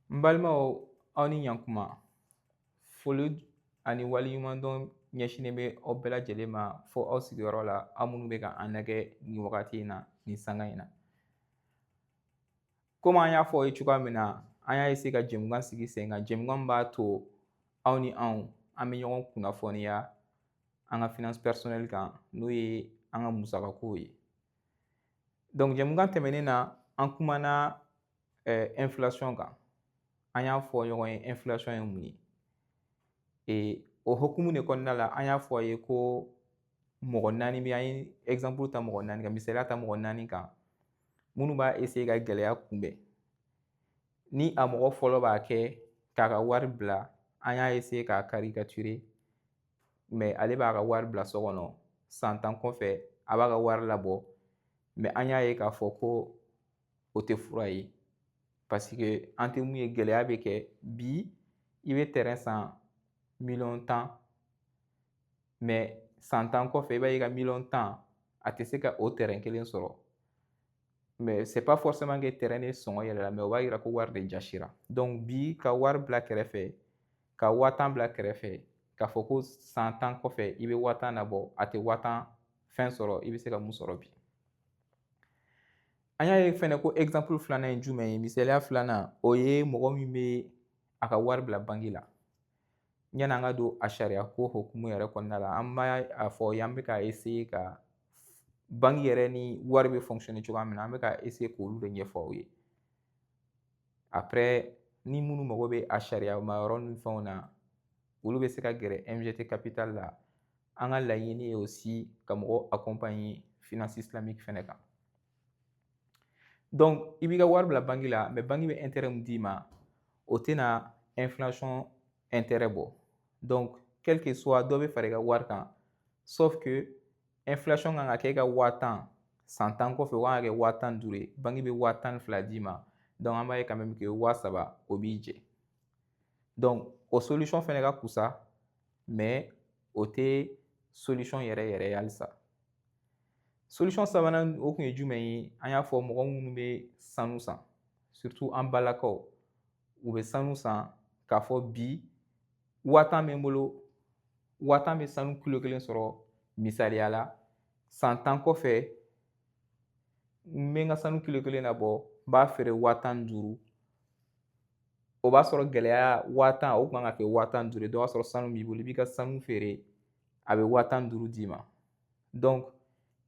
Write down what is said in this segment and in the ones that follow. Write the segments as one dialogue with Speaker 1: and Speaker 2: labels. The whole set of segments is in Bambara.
Speaker 1: N balimaw aw ni ɲankuma foli ani waleɲuman dɔn ɲɛsinnen bɛ aw bɛɛ lajɛlen ma fo aw sigiyɔrɔ la aw minnu bɛ ka an lajɛ nin wagati in na nin sanga in na komi an y'a fɔ aw ye cogoya min na an y'a ka jɛmukan sigi sen kan jɛmukan min b'a to aw ni anw an bɛ ɲɔgɔn kunnafoniya an ka finance personnel kan n'o ye an ka musakakow ye donc jɛmukan tɛmɛnen na an kumana inflation kan an y'a fɔ ɲɔgɔn ye inflation ye mun ye o hukumu de kɔnɔna la an y'a fɔ a ye ko mɔgɔ naani bɛ an ye exemple ta mɔgɔ naani kan misaliya ta mɔgɔ naani kan minnu b'a essayer ka gɛlɛya kunbɛn ni a mɔgɔ fɔlɔ b'a kɛ k'a ka wari bila an y'a essayer k'a caricaturer mais ale b'a ka wari bila so kɔnɔ san 10 kɔfɛ a b'a ka wari labɔ mais an y'a ye k'a fɔ ko o tɛ fura ye parce que an tɛ mun ye gɛlɛya bɛ kɛ bi i bɛ terrain san 10,000,000 mais san 10 kɔfɛ i b'a ye i ka 10,000,000 a tɛ se ka o terrain kelen sɔrɔ mais c'est pas forcément que terrain de sɔngɔ yɛlɛla mais o b'a yira ko wari de jasira donc bi ka wari bila kɛrɛfɛ ka 10,000 bila kɛrɛfɛ k'a fɔ ko san 10 kɔfɛ i bɛ 10,000 labɔ a tɛ 10,000 fɛn sɔrɔ i bɛ se ka mun sɔrɔ bi an y'a ye fɛnɛ ko exemple filanan ye jumɛn ye misaliya filanan o ye mɔgɔ min bɛ a ka wari bila banki la yanni an ka don a sariya ko hukumu yɛrɛ kɔnɔna la an b'a fɔ an bɛ ka essayer ka banki yɛrɛ ni wari bɛ fonctionner cogoya min na an bɛ ka essayer k'olu de ɲɛfɔ aw ye après ni minnu mago bɛ a sariya ma yɔrɔ ni fɛnw na olu bɛ se ka gɛrɛ MGT Capital la an ka laɲini ye aussi ka mɔgɔ accompagner finance islamique fɛnɛ kan donc i b'i ka wari bila banki la mais banki bɛ intérêt min d'i ma o tɛna inflation intérêt bɔ donc quel que soit dɔ bɛ fara i ka wari kan sauf que inflation kan ka kɛ i ka 10,000 san 10 kɔfɛ o kan ka kɛ 15,000 ye banki bɛ 12,000 d'i ma donc an b'a ye quand même que 3,000 o b'i jɛ donc o solution fɛnɛ ka kusa mais o tɛ solution yɛrɛ yɛrɛ ye halisa solution sabanan o kun ye jumɛn ye an y'a fɔ mɔgɔ minnu bɛ sanu san surtout an balakaw u bɛ sanu san k'a fɔ bi 10,000 bɛ n bolo 10,000 bɛ sanu kilo kelen sɔrɔ misaliya la san 10 kɔfɛ n bɛ n ka sanu kilo kelen labɔ n b'a feere 15,000 o b'a sɔrɔ gɛlɛya 10,000 o kun kan ka kɛ 15,000 ye dɔ b'a sɔrɔ sanu b'i bolo i b'i ka sanu feere a bɛ 15,000 d'i ma donc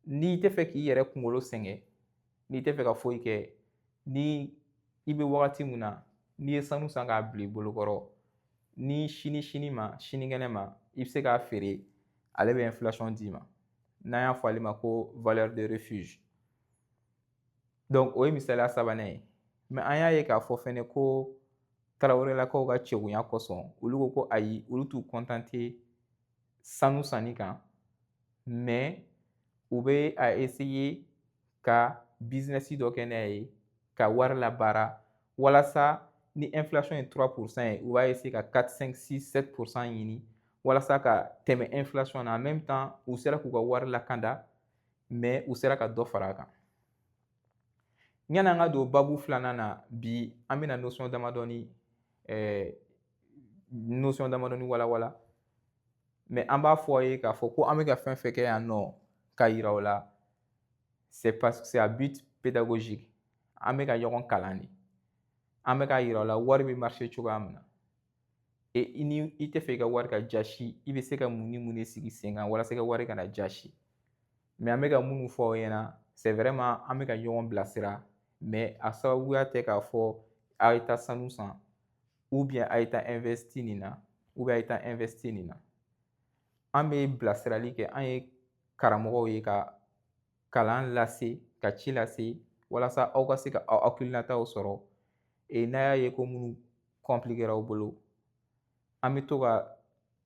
Speaker 1: n'i tɛ fɛ k'i yɛrɛ kunkolo sɛgɛn n'i tɛ fɛ ka foyi kɛ ni i bɛ wagati min na n'i ye sanu san k'a bila i bolokɔrɔ ni sini ma sinikɛnɛ ma i bɛ se k'a feere ale bɛ inflation d'i ma n'an y'a fɔ ale ma ko valeur de refuge donc o ye misaliya sabanan ye mais an y'a ye k'a fɔ fɛnɛ ko tarawelelakaw ka cɛkunya kosɔn olu ko ko ayi olu t'u contenté sanu sanni kan mais u bɛ a essayer ka business dɔ kɛ n'a ye ka wari labaara walasa ni inflation ye 3% ye u b'a essayer ka 4, 5, 6, 7% ɲini walasa ka tɛmɛ inflation na en même temps u sera k'u ka wari lakanda mais u sera ka dɔ fara a kan yanni an ka don babu filanan na bi an bɛna notion damadɔni walawala mais an b'a fɔ aw ye k'a fɔ ko an bɛ ka fɛn fɛn kɛ yan nɔ k'a yira aw la c'est parce que c'est à but pédagogique an bɛ ka ɲɔgɔn kalan de an bɛ k'a yira aw la wari bɛ marché cogoya min na et ni i tɛ fɛ i ka wari ka jasi i bɛ se ka mun ni mun de sigi sen kan walasa i ka wari kana jasi mais an bɛ ka minnu fɔ aw ɲɛna c'est vraiment an bɛ ka ɲɔgɔn bilasira mais a sababuya tɛ k'a fɔ a ye taa sanu san ou bien a ye taa investi nin na ou bien a ye taa investi nin na an bɛ bilasirali kɛ an ye karamɔgɔw ye ka kalan lase ka ci lase walasa aw ka se ka aw hakilinataw sɔrɔ n'a y'a ye ko minnu compliquera aw bolo an bɛ to ka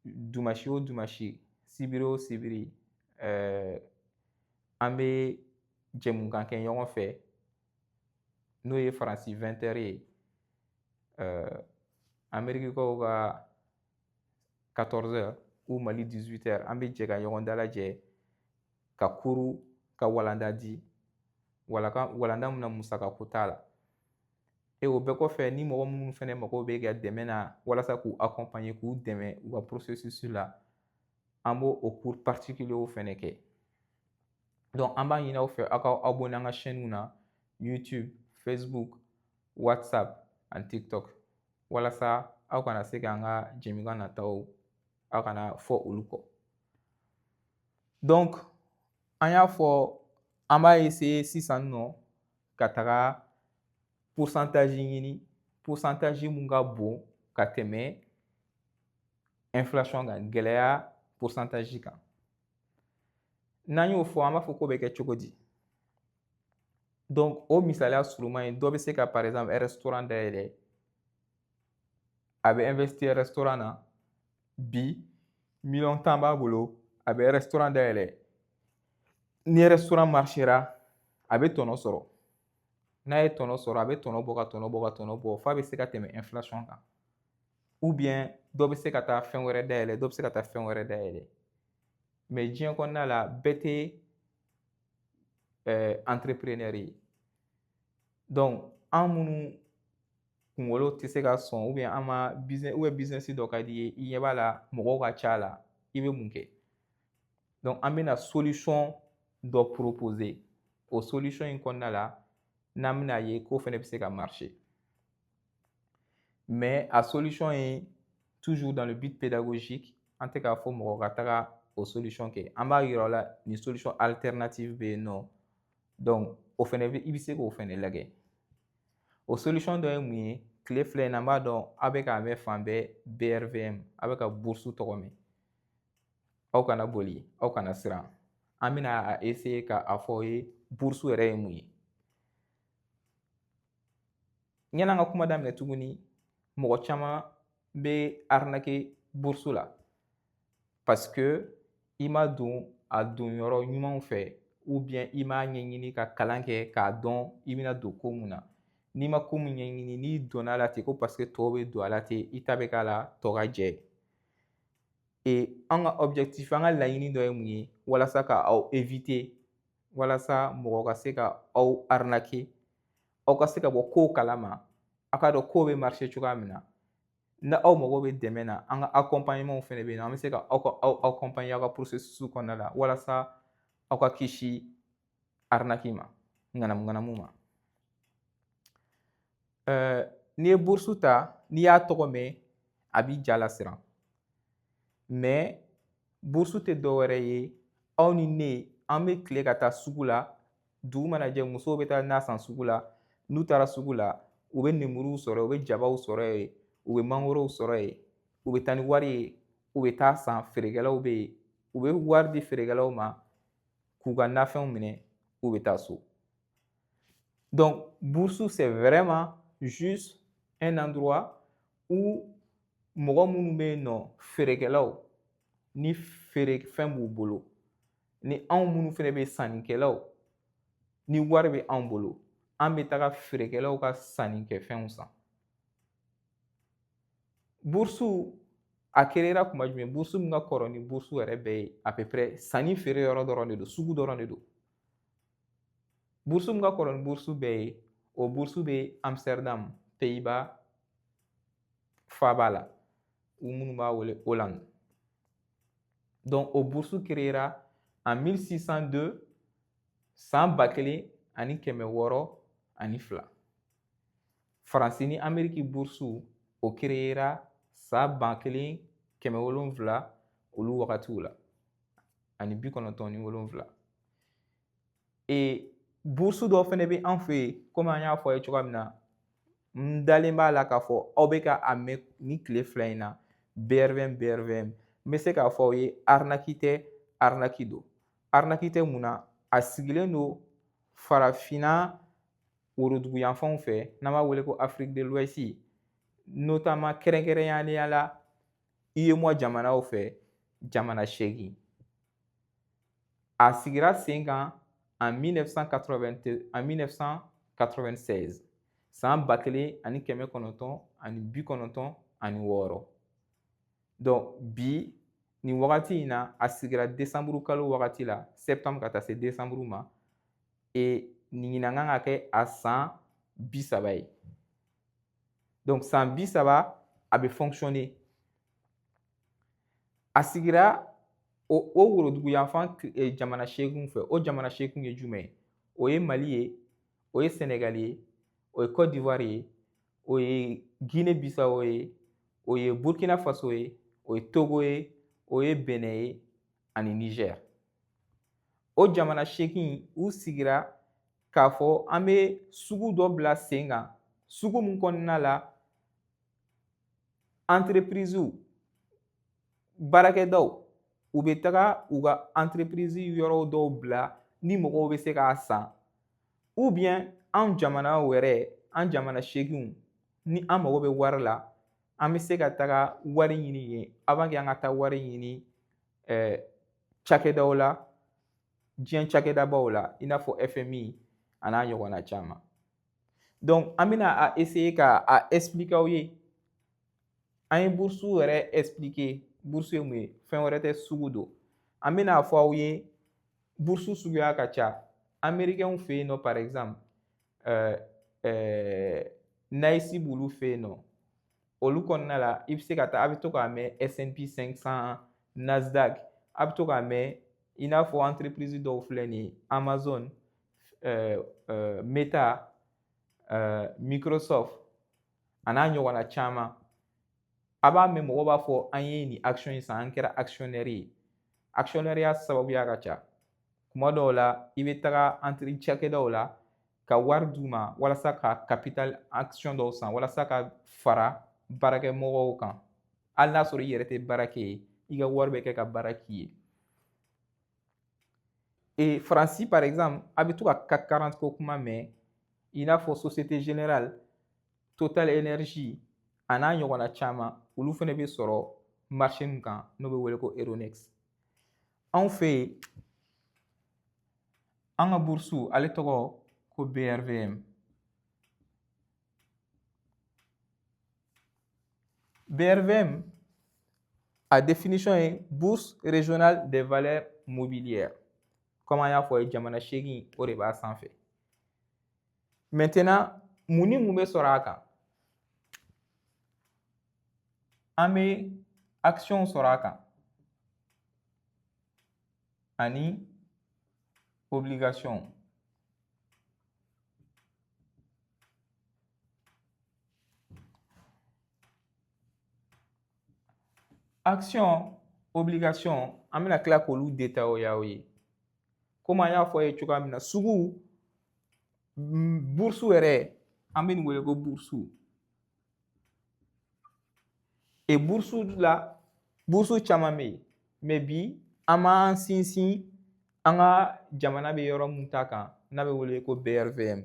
Speaker 1: dumasi o dumasi sibiri o sibiri an bɛ jɛmukan kɛ ɲɔgɔn fɛ n'o ye faransi 20h ye amerikikaw ka 14h ou mali 18h an bɛ jɛ ka ɲɔgɔn dalajɛ ka kuru ka walanda di walanda min na musakako t'a la et o bɛɛ kɔfɛ ni mɔgɔ minnu fɛnɛ mago bɛ ka dɛmɛ na walasa k'u accompagner k'u dɛmɛ u ka processus la an b'o o cours particulier fɛnɛ kɛ donc an b'a ɲini aw fɛ aw ka abonner an ka chaîne na YouTube, Facebook, WhatsApp ani TikTok walasa aw kana se k'an ka jɛmukan nataw aw kana fɔ olu kɔ donc an y'a fɔ an b'a essayer sisan nɔ ka taga pourcentage ɲini pourcentage mun ka bon ka tɛmɛ inflation kan gɛlɛya pourcentage kan n'an y'o fɔ an b'a fɔ k'o bɛ kɛ cogo di donc o misaliya surunman ye dɔ bɛ se ka par exemple restaurant dayɛlɛ a bɛ investir restaurant na bi miliyɔn 10 b'a bolo a bɛ restaurant dayɛlɛ ni restaurant marchera a bɛ tɔnɔ sɔrɔ n'a ye tɔnɔ sɔrɔ a bɛ tɔnɔ bɔ ka tɔnɔ bɔ ka tɔnɔ bɔ f'a bɛ se ka tɛmɛ inflation kan ou bien dɔ bɛ se ka taa fɛn wɛrɛ dayɛlɛ dɔ bɛ se ka taa fɛn wɛrɛ dayɛlɛ mais diɲɛ kɔnɔna la bɛɛ tɛ entrepreneur ye donc an minnu kunkolo tɛ se ka sɔn ou bien an ma business ou bien business dɔ ka di ye i ɲɛ b'a la mɔgɔw ka ca a la i bɛ mun kɛ donc an bɛna solution dɔ proposer o solution in kɔnɔna la n'an bɛna ye k'o fɛnɛ bɛ se ka marcher mais a solution ye toujours dans le but pédagogique an tɛ k'a fɔ mɔgɔ ka taga o solution kɛ an b'a yira aw la ni solution alternative bɛ yen nɔ donc o fɛnɛ i bɛ se k'o fɛnɛ lajɛ o solution dɔ ye mun ye tile filɛ in na an b'a dɔn aw bɛ k'a mɛn fan bɛɛ BRVM aw bɛ ka bourse tɔgɔ mɛn aw kana boli aw kana siran an bɛna a essayer ka a fɔ aw ye bourse yɛrɛ ye mun ye yan'an ka kuma daminɛ tuguni mɔgɔ caman bɛ arnaquer bourse la parce que i ma don a don yɔrɔ ɲumanw fɛ ou bien i m'a ɲɛɲini ka kalan kɛ k'a dɔn i bɛna don ko mun na n'i ma ko mun ɲɛɲini n'i donna a la ten ko parce que tɔw bɛ don a la ten i ta bɛ k'a la tɔ ka jɛ et an ka objectif an ka laɲini dɔ ye mun ye walasa ka aw éviter walasa mɔgɔ ka se ka aw arnaquer aw ka se ka bɔ kow kalama aw ka dɔn kow bɛ marcher cogoya min na ni aw mago bɛ dɛmɛ na an ka accompagnement fɛnɛ bɛ yen nɔ an bɛ se ka aw accompagner aw ka processus kɔnɔna la walasa aw ka kisi arnaque ma ŋanamu-ŋanamu ma n'i ye bourse ta n'i y'a tɔgɔ mɛn a b'i ja lasiran mais bourse tɛ dɔ wɛrɛ ye aw ni ne an bɛ tile ka taa sugu la dugu mana jɛ musow bɛ taa na san sugu la n'u taara sugu la u bɛ nemuruw sɔrɔ u bɛ jabaw sɔrɔ yen u bɛ mangorow sɔrɔ yen u bɛ taa ni wari ye u bɛ taa san feerekɛlaw bɛ yen u bɛ wari di feerekɛlaw ma k'u ka nafɛnw minɛ u bɛ taa so donc bourse c'est vraiment juste un endroit où mɔgɔ minnu bɛ yen nɔ feerekɛlaw ni feerefɛn b'u bolo ni anw minnu fɛnɛ bɛ sannikɛlaw ni wari bɛ anw bolo an bɛ taga feerekɛlaw ka sannikɛfɛnw san bourse a créera kuma jumɛn bourse min ka kɔrɔ ni bourse yɛrɛ bɛɛ ye à peu près sanni feere yɔrɔ dɔrɔn de don sugu dɔrɔn de don bourse min ka kɔrɔ ni bourse bɛɛ ye o bourse bɛ Amsterdam Pays-Bas faaba la u minnu b'a wele Hollande donc o bourse créera en 1602 san 1602 Faransi ni Amérique bourse o créera san 1700 olu wagatiw la ani 97 et bourse dɔ fɛnɛ bɛ an fɛ yen komi an y'a fɔ a ye cogoya min na n dalen b'a la k'a fɔ aw bɛ ka a mɛn ni tile fila in na BRVM n bɛ se k'a fɔ aw ye arnaque tɛ arnaque don arnaque tɛ mun na a sigilen don farafinna worodugu yanfanw fɛ n'an b'a wele ko Afrique de l'Ouest notamment kɛrɛnkɛrɛnnenya la UEMOA jamanaw fɛ jamana 8 a sigira sen kan en 1996 san 1996 donc bi nin wagati in na a sigira décembre kalo wagati la septembre ka taa se décembre ma et nin ɲinan kan ka kɛ a san 30 ye Donc san bi saba a bɛ fonctionner. A sigira o worodugu yanfan jamana 8 fɛ. O jamana 8 ye jumɛn ye? O ye Mali ye, o ye Sénégal ye, o ye Côte d'Ivoire ye, o ye Guinée Bissau ye, o ye Burkina Faso ye, o ye Togo ye, o ye Benin ye ani Niger. O jamana 8 u sigira k'a fɔ an bɛ sugu dɔ bila sen kan. Sugu min kɔnɔna la entreprises baarakɛdaw u bɛ taga u ka entreprise yɔrɔ dɔw bila ni mɔgɔw bɛ se k'a san ou bien an jamana wɛrɛ an jamana 8 ni an mago bɛ wari la an bɛ se ka taga wari ɲini yen avant que an ka taa wari ɲini cakɛdaw la diɲɛ cakɛdabaw la i n'a fɔ FMI a n'a ɲɔgɔnna caman. Donc an bɛna a essayer ka a expliquer aw ye. An ye bourse yɛrɛ expliquer. Bourse ye mun ye? Fɛn wɛrɛ tɛ sugu don. An bɛna fɔ aw ye bourse suguya ka ca. Américains fɛ yen nɔ par exemple NICE b'olu fɛ yen nɔ. Olu kɔnɔna la i bɛ se ka taa a bɛ to k'a mɛn S&P 500, Nasdaq, a bɛ to k'a mɛn i n'a fɔ entreprise dɔw filɛ nin ye Amazon, Meta, Microsoft a n'a ɲɔgɔnna caman. A b'a mɛn mɔgɔw b'a fɔ an ye nin action in san an kɛra actionnaire ye. Actionnaireya sababuya ka ca. Kuma dɔw la i bɛ taga entre cakɛdaw la ka wari d'u ma walasa ka capital action dɔw san walasa ka fara baarakɛmɔgɔw kan. Hali n'a sɔrɔ i yɛrɛ tɛ baara kɛ yen i ka wari bɛ kɛ ka baara k'i ye. Et Faransi par exemple a bɛ to ka CAC 40 ko kuma mɛn i n'a fɔ Société Générale, Total Énergie a n'a ɲɔgɔnna caman olu fana bɛ sɔrɔ marché min kan n'o bɛ wele ko Euronext. Anw fɛ yen an ka bourse ale tɔgɔ ko BRVM. BRVM a définition ye Bourse Régionale des Valeurs Mobilières. Comme an y'a fɔ ye jamana 8 o de b'a sanfɛ. Maintenant mun ni mun bɛ sɔrɔ a kan? An bɛ action sɔrɔ a kan ani obligation. Action, obligation an bɛna tila k'olu détailler aw ye. Comme an y'a fɔ ye cogoya min na sugu bourse yɛrɛ an bɛ nin wele ko bourse. Et bourse la bourse caman bɛ yen mais bi an b'an sinsin an ka jamana bɛ yɔrɔ mun ta kan n'a bɛ wele ko BRVM.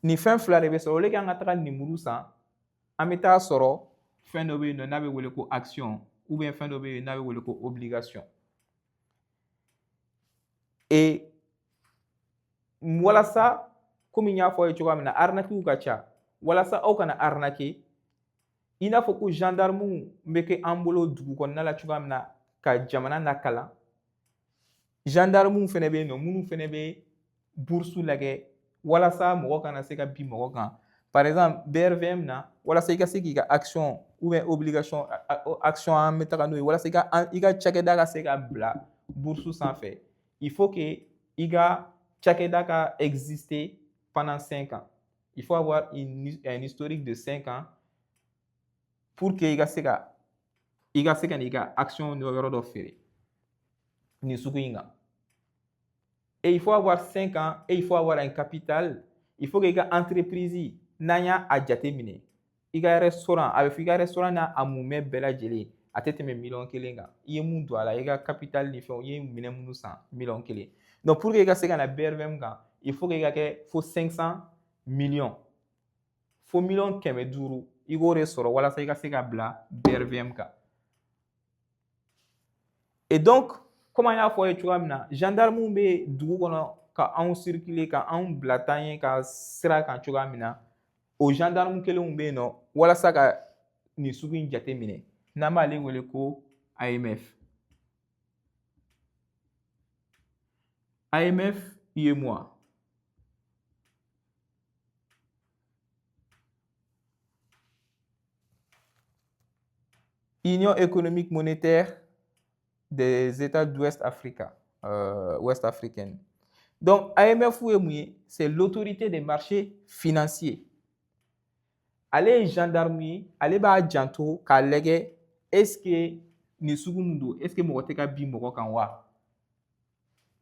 Speaker 1: Nin fɛn fila de bɛ sɔrɔ o le k'an ka taga lemuru san an bɛ taa sɔrɔ fɛn dɔ bɛ yen nɔ n'a bɛ wele ko action ou bien fɛn dɔ bɛ yen n'a bɛ wele ko obligation. Et walasa komi n y'a fɔ aw ye cogoya min na arnaquew ka ca walasa aw kana arnaquer i n'a fɔ ko gendarmew bɛ kɛ an bolo dugu kɔnɔna la cogoya min na ka jamana lakalan gendarmew fana bɛ yen nɔ minnu fana bɛ bourse lajɛ walasa mɔgɔ kana se ka bin mɔgɔ kan. Par exemple BRVM na walasa i ka se k'i ka action ou bien obligation action an bɛ taga n'o ye walasa i ka cakɛda ka se ka bila bourse sanfɛ. Il faut que i ka cakɛda ka exister pendant 5 ans. Il faut avoir un historique de 5 ans pour que i ka se ka n'i ka action yɔrɔ dɔ feere nin sugu in kan. Et il faut avoir 5 ans et il faut avoir un capital. Il faut que i ka entreprise n'an y'a jateminɛ i ka restaurant a bɛ fɔ i ka restaurant n'a a mumɛ bɛɛ lajɛlen a tɛ tɛmɛ $1,000,000 kan. I ye mun don a la i ka capital ni fɛnw i ye minɛn minnu san $1,000,000. Donc pour que i ka se ka na BRVM kan il faut que i ka kɛ fo 500 millions fo $500,000 i k'o de sɔrɔ walasa i ka se ka bila BRVM kan. Et donc comme an y'a fɔ aw ye cogoya min na gendarmew bɛ dugu kɔnɔ ka anw circuler ka anw bila taa ɲɛ ka sira kan cogoya min na o gendarme kelenw bɛ yen nɔ walasa ka nin sugu in jateminɛ n'an b'ale wele ko AMF. AMF UEMOA. Union économique monétaire des États d'Ouest ouest africaine. Donc, AMF, c'est l'autorité des marchés financiers. Ale gendarmerie, ale b'a janto k'a lajɛ est-ce que nin sugu mun don est-ce que mɔgɔ tɛ ka bin mɔgɔ kan wa?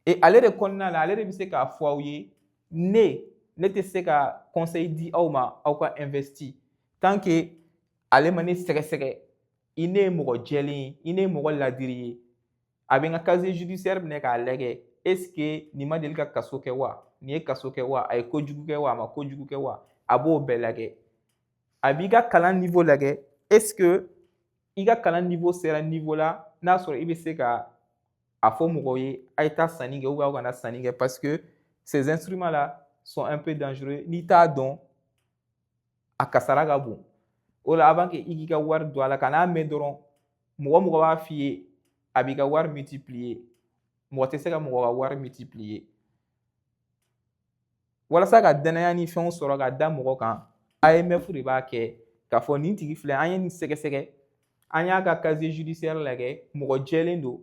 Speaker 1: Et ale de kɔnɔna la ale de bɛ se k'a fɔ aw ye ne tɛ se ka conseil di aw ma aw ka investi tant que ale ma ne sɛgɛsɛgɛ i ne ye mɔgɔ jɛlen ye i ne ye mɔgɔ ladiri ye a bɛ n ka casier judiciaire minɛ k'a lajɛ est-ce que nin ma deli ka kaso kɛ wa nin ye kaso kɛ wa a ye kojugu kɛ wa a ma kojugu kɛ wa a b'o bɛɛ lajɛ. A b'i ka kalan niveau lajɛ est-ce que i ka kalan niveau sera niveau la n'a sɔrɔ i bɛ se ka a fɔ mɔgɔw ye a ye taa sanni kɛ ou bien aw kana sanni kɛ parce que ces instruments là sont un peu dangereux n'i t'a dɔn a kasara ka bon o la avant que i k'i ka wari don a la kan'a mɛn dɔrɔn mɔgɔ b'a f'i ye a b'i ka wari multiplier mɔgɔ tɛ se ka mɔgɔ ka wari multiplier walasa ka danaya ni fɛnw sɔrɔ ka da mɔgɔ kan AMF de b'a kɛ k'a fɔ nin tigi filɛ an ye nin sɛgɛsɛgɛ an y'a ka casier judiciaire lajɛ mɔgɔ jɛlen don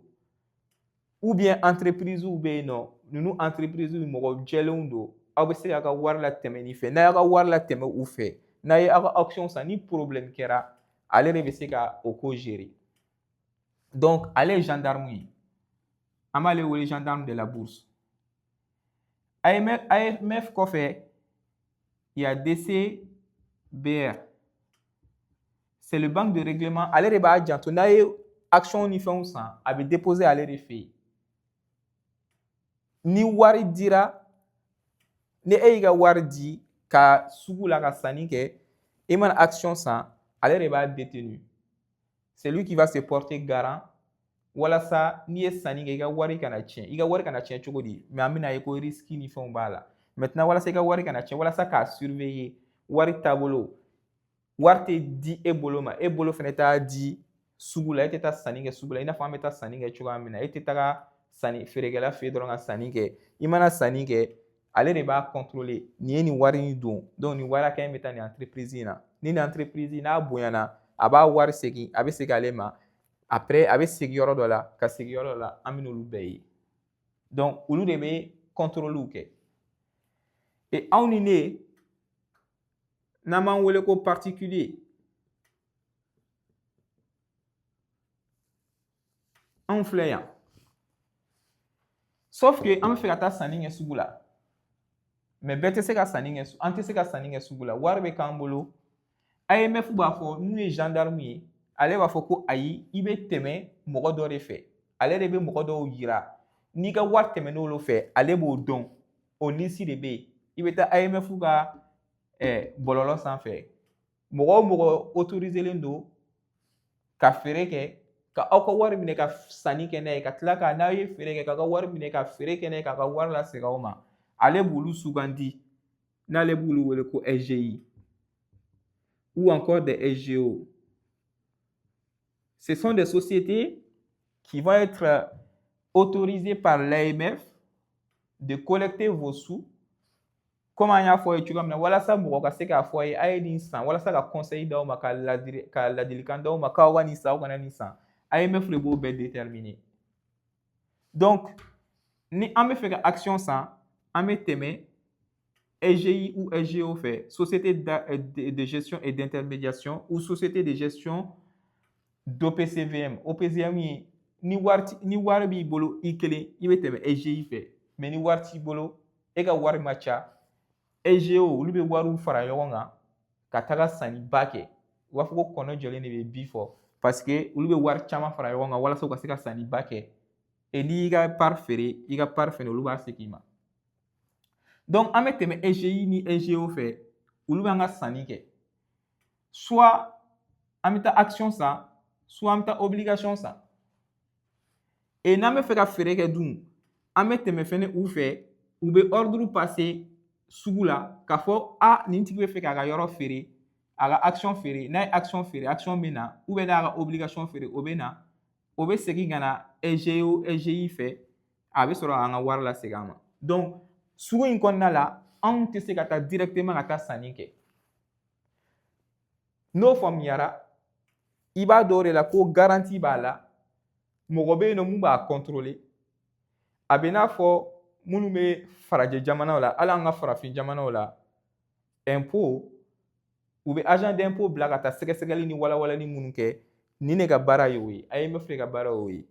Speaker 1: ou bien entreprise bɛ yen nɔ ninnu entreprise mɔgɔ jɛlenw don aw bɛ se k'a ka wari latɛmɛ nin fɛ n'a y'a ka wari latɛmɛ u fɛ n'a ye aw ka action san ni problème kɛra ale de bɛ se ka o ko gérer donc ale ye gendarme ye an b'ale wele gendarme de la bourse AMF kɔfɛ il y a DCBR c'est le banque de règlement ale de b'a janto n'a ye action ni fɛnw san a bɛ déposer ale de fɛ yen ni wari dira ni e y'i ka wari di ka sugu la ka sanni kɛ i mana action san ale de b'a détenu c'est lui qui va se porter garant walasa n'i ye sanni kɛ i ka wari kana tiɲɛ i ka wari kana tiɲɛ cogo di mais an bɛna ye ko risque ni fɛnw b'a la maintenant walasa i ka wari kana tiɲɛ walasa k'a surveiller wari taabolo wari tɛ di e bolo ma e bolo fɛnɛ t'a di sugu la e tɛ taa sanni kɛ sugu la i n'a fɔ an bɛ taa sanni kɛ cogoya min na e tɛ taga sanni feerekɛla fɛ yen dɔrɔn ka sanni kɛ i mana sanni kɛ ale de b'a contrôler nin ye nin wari in don donc nin wari hakɛ in bɛ taa nin entreprise in na ni nin entreprise n'a bonyana a b'a wari segin a bɛ segin ale ma après a bɛ segin yɔrɔ dɔ la ka segin yɔrɔ dɔ la an bɛ n'olu bɛɛ ye donc olu de bɛ contrôle kɛ et anw ni ne n'an b'an wele ko particulier anw filɛ yan sauf que an bɛ fɛ ka taa sanni kɛ sugu la mais bɛɛ tɛ se ka sanni kɛ an tɛ se ka sanni kɛ sugu la wari bɛ k'an bolo AMF b'a fɔ n'u ye gendarme ye ale b'a fɔ ko ayi i bɛ tɛmɛ mɔgɔ dɔ de fɛ ale de bɛ mɔgɔ dɔw yira n'i ka wari tɛmɛn'olu fɛ ale b'o dɔn o liste de bɛ yen i bɛ taa AMF ka bɔlɔlɔ sanfɛ mɔgɔ o mɔgɔ autorisé don ka feere kɛ ka aw ka wari minɛ ka sanni kɛ n'a ye ka tila ka n'aw ye feere kɛ k'a ka wari minɛ ka feere kɛ n'a ye k'a ka wari lasegin aw ma ale b'olu sugandi n'ale b'olu wele ko SGI ou encore des SGO. Ce sont des sociétés qui vont être autorisées par l'AMF de collecter vos sous comme an y'a fɔ a ye cogoya min na walasa mɔgɔ ka se k'a fɔ a ye a ye nin san walasa ka conseil d'aw ma ka ladilikan d'aw ma k'aw ka nin san aw kana nin san AMF de b'o bɛɛ déterminer donc ni an bɛ fɛ ka action san an bɛ tɛmɛ SGI ou SGO fɛ société de gestion et d'intermédiation ou société de gestion d'OPCVM OPCVM ye ni wari b'i bolo i kelen i bɛ tɛmɛ SGI fɛ mais ni wari t'i bolo e ka wari ma ca SGO olu bɛ wariw fara ɲɔgɔn kan ka taga sanniba kɛ u b'a fɔ ko kɔnɔ jɔlen de bɛ bi fɔ parce que olu bɛ wari caman fara ɲɔgɔn kan walasa u ka se ka sanniba kɛ et n'i y'i ka part feere i ka part fɛnɛ olu b'a segin i ma donc an bɛ tɛmɛ SGI ni SGO fɛ olu b'an ka sanni kɛ soit an bɛ taa action san soit an bɛ taa obligation san et n'an bɛ fɛ ka feere kɛ dun an bɛ tɛmɛ fɛnɛ u fɛ u bɛ ordre passer sugu la k'a fɔ nin tigi bɛ fɛ k'a ka yɔrɔ feere a ka action feere n'a ye action feere action bɛ na ou bien n'a ka obligation feere o bɛ na o bɛ segin ka na SGO SGI fɛ a bɛ sɔrɔ k'an ka wari lasegin an ma donc sugu in kɔnɔna la anw tɛ se ka taa directement ka taa sanni kɛ n'o faamuyara i b'a dɔn o de la ko garantie b'a la mɔgɔ bɛ yen nɔ mun b'a contrôler a bɛ n'a fɔ minnu bɛ farajɛ jamanaw la hali an ka farafin jamanaw la impôt u bɛ agent d'impôt bila ka taa sɛgɛsɛgɛli ni walawalali minnu kɛ nin de ka baara y'o ye AMF de ka baara y'o ye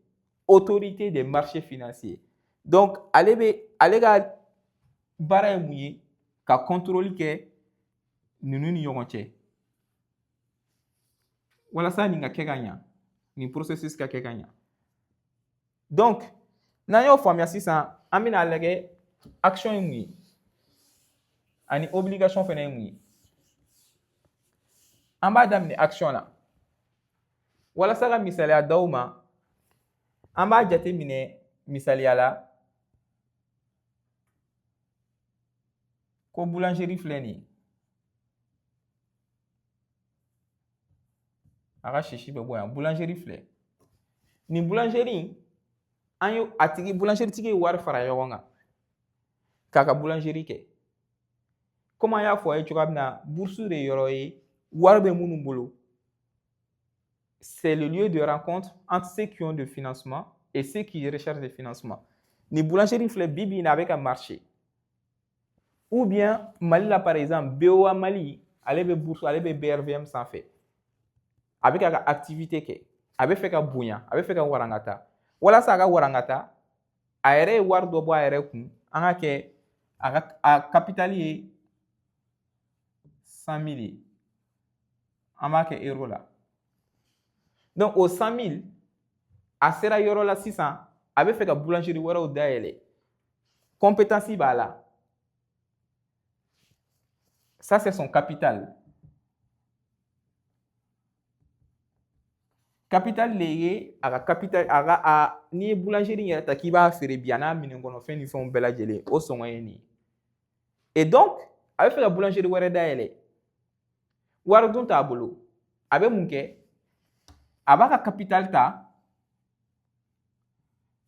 Speaker 1: autorité des marchés financiers donc ale ka baara ye mun ye ka contrôle kɛ ninnu ni ɲɔgɔn cɛ walasa nin ka kɛ ka ɲa nin processus ka kɛ ka ɲa donc n'an y'o faamuya sisan an bɛna lajɛ action ye mun ye ani obligation fana ye mun ye an b'a daminɛ action na walasa ka misaliya d'aw ma an b'a jate minɛ misaliya la ko boulangerie filɛ nin ye a ka sisi bɛ bɔ yan boulangerie filɛ nin boulangerie an ye a tigi boulangerie tigi ye wari fara ɲɔgɔn kan k'a ka boulangerie kɛ komi an y'a fɔ a ye cogoya min na bourse de ye yɔrɔ ye wari bɛ minnu bolo c'est le lieu de rencontre entre ceux qui ont de financement et ceux qui recherchent des financements nin boulangerie filɛ bi bi in na a bɛ ka marcher ou bien Mali la par exemple BOA Mali ale bɛ bourse ale bɛ BRVM sanfɛ a bɛ ka activité kɛ a bɛ fɛ ka bonya a bɛ fɛ ka warankata walasa a ka warankata a yɛrɛ ye wari dɔ bɔ a yɛrɛ kun an ka kɛ a capital ye 100 000 ye an b'a kɛ euro la donc o 100 000 a sera yɔrɔ la sisan a bɛ fɛ ka boulangerie wɛrɛw dayɛlɛ compétence b'a la ça c'est son capital capital de ye a ka capital n'i ye boulangerie yɛrɛ ta k'i b'a feere bi a n'a minɛn kɔnɔfɛn ni fɛnw bɛɛ lajɛlen o sɔngɔ ye nin ye et donc a bɛ fɛ ka boulangerie wɛrɛ dayɛlɛ wari dun t'a bolo a bɛ mun kɛ a b'a ka capital ta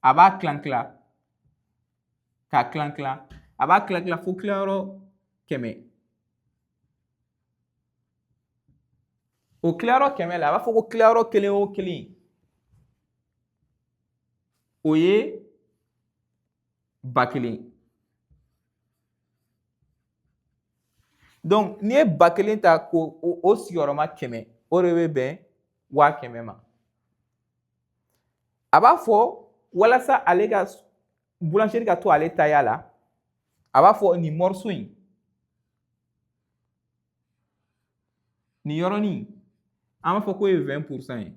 Speaker 1: a b'a kilan kilan k'a kilan kilan a b'a kilan kilan fo kilayɔrɔ 100 o kilayɔrɔ 100 la a b'a fɔ ko kilayɔrɔ kelen o kelen o ye 1000 donc n'i ye 1000 ta ko o sigiyɔrɔma 100 o de bɛ bɛn 100,000 ma a b'a fɔ walasa ale ka boulangerie ka to ale taya la a b'a fɔ nin morceau in nin yɔrɔnin an b'a fɔ k'o ye 20% ye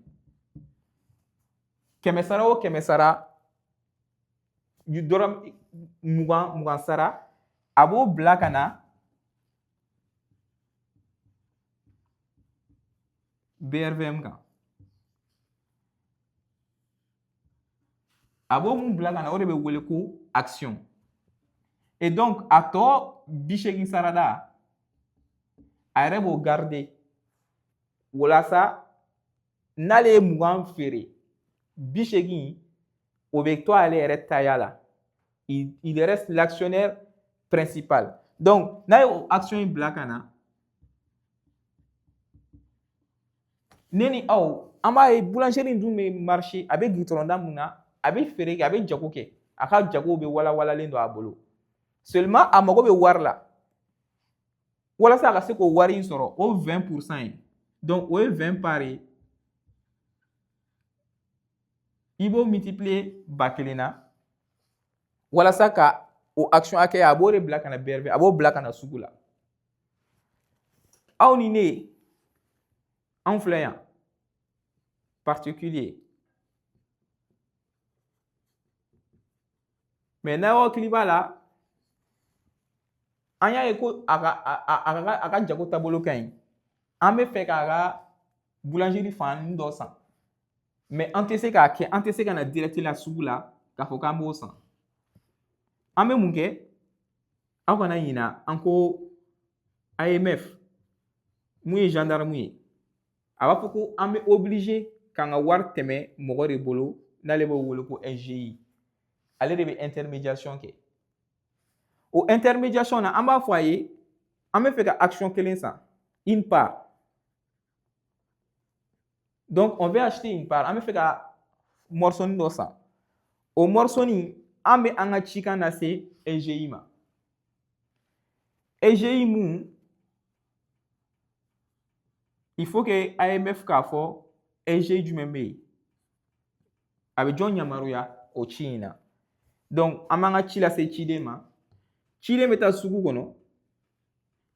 Speaker 1: kɛmɛ sara o kɛmɛ sara dɔrɔmɛ 20 sara a b'o bila ka na BRVM kan a b'o mun bila ka na o de bɛ wele ko action et donc a tɔ 80 sarada a yɛrɛ b'o garder walasa n'ale ye 20 feere 80 o bɛ to ale yɛrɛ taya la il reste l'actionnaire principal donc n'a ye o action in bila ka na ne ni aw an b'a ye boulangerie dun bɛ marché a bɛ gitɔrɔnda mun na a bɛ feere kɛ a bɛ jago kɛ a ka jago bɛ walawalalen don a bolo seulement a mago bɛ wari la walasa a ka se k'o wari in sɔrɔ o 20% ye donc o ye 20 par ye i b'o multiplier 1000 na walasa ka o action hakɛ a b'o de bila ka na BRV a b'o bila ka na sugu la aw ni ne anw filɛ yan particulier mais n'aw hakili b'a la an y'a ye ko a ka jago taabolo ka ɲi an bɛ fɛ k'a ka boulangerie fan dɔ san mais an tɛ se k'a kɛ an tɛ se ka na direct la sugu la k'a fɔ k'an b'o san an bɛ mun kɛ aw kana ɲina an ko AMF mun ye gendarme ye a b'a fɔ ko an bɛ obligé k'an ka wari tɛmɛ mɔgɔ de bolo n'ale b'o wele ko SGI ale de bɛ intermédiation kɛ o intermédiation na an b'a fɔ a ye an bɛ fɛ ka action kelen san une part Donc, on va acheter une part. On va faire morceau de ça. Au morceau ni, on va en chicken nase EGI ma. EGI mou, il faut que AMF ka fo EGI du même. Avec John Yamaruya au China. Donc, on va chila se chide ma. Chile meta sugu kono.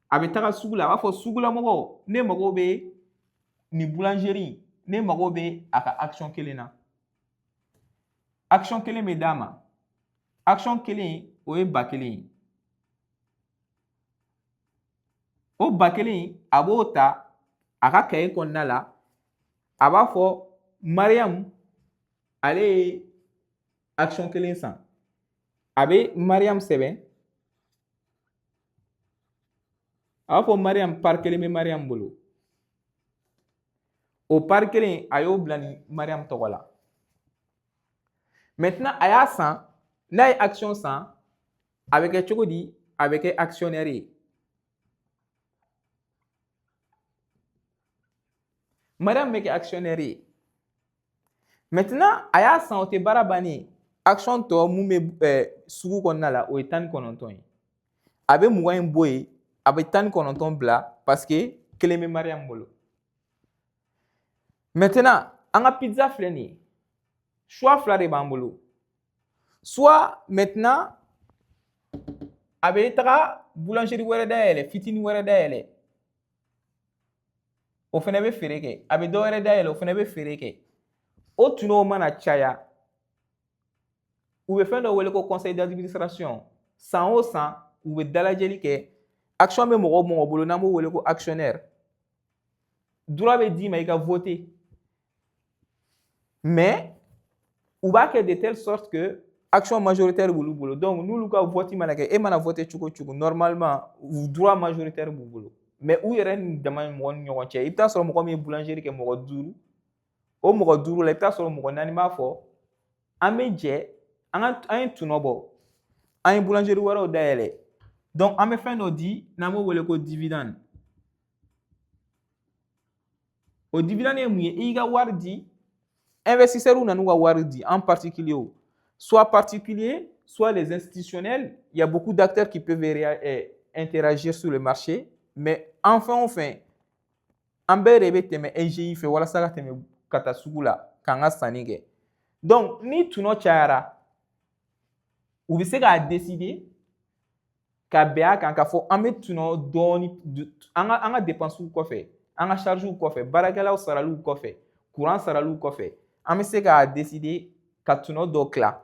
Speaker 1: Avec taka sugu la, on va faire sugu la mogo. Ne mogo be ni boulangerie. Ne mogo be aka action kelena. Action kelen me dama. Action kelen o ye ba kelen. O ba kelen a b'o ta a ka kaye kɔnɔna la a b'a fɔ Mariam ale ye action kelen san. A bɛ Mariam sɛbɛn. A b'a fɔ Mariam par kelen bɛ Mariam bolo. O par kelen a y'o bila ni Mariam tɔgɔ la. Maintenant a y'a san, n'a ye action san, a bɛ kɛ cogo di? A bɛ kɛ actionnaire ye. Mariam bɛ kɛ actionnaire ye. Maintenant a y'a san o tɛ baara bannen ye. Action tɔ mun bɛ sugu kɔnɔna la o ye 19 ye. A bɛ 20 in bɔ yen, a bɛ 19 bila parce que kelen bɛ Mariam bolo. Maintenant an ka pizza filɛ nin ye. Choix fila de b'an bolo. Soit maintenant a bɛ taga boulangerie wɛrɛ dayɛlɛ, fitinin wɛrɛ dayɛlɛ. O fana bɛ feere kɛ. A bɛ dɔ wɛrɛ dayɛlɛ, o fana bɛ feere kɛ. O tunn'o mana caya. U bɛ fɛn dɔ wele ko conseil d'administration. San o san u bɛ dalajɛli kɛ. Action bɛ mɔgɔ o mɔgɔ bolo n'an b'o wele ko actionnaire. Droit bɛ d'i ma i ka voter. Mais u b'a kɛ de telle sorte que action majoritaire b'olu bolo. Donc n'olu ka vote mana kɛ e mana voter cogo o cogo normalement droit majoritaire b'u bolo. Mais u yɛrɛ ni dama mɔgɔ ni ɲɔgɔn cɛ i bɛ taa sɔrɔ mɔgɔ min ye boulangerie kɛ mɔgɔ 5. O mɔgɔ 5 la i bɛ taa sɔrɔ mɔgɔ 4 b'a fɔ an bɛ jɛ an ye tɔnɔ bɔ an ye boulangerie wɛrɛw dayɛlɛ. Donc an bɛ fɛn dɔ di n'an b'o wele ko dividende. O dividende ye mun ye? I ka wari di investisseurs n'ont pas wari di en particulier, soit particuliers, soit les institutionnels. Il y a beaucoup d'acteurs qui peuvent interagir sur le marché, mais enfin, en bérébé teme EGI fait voilà ça teme katasugula kanga sanige. Donc ni tuno chara ou bi se ka décider ka bea kan ka fo an be tuno doni an ga dépense ko fɛ an ga charge ko fɛ barakɛlaw saraliw ko fɛ courant saraliw ko fɛ an bɛ se k'a décider ka tɔnɔ dɔ tila.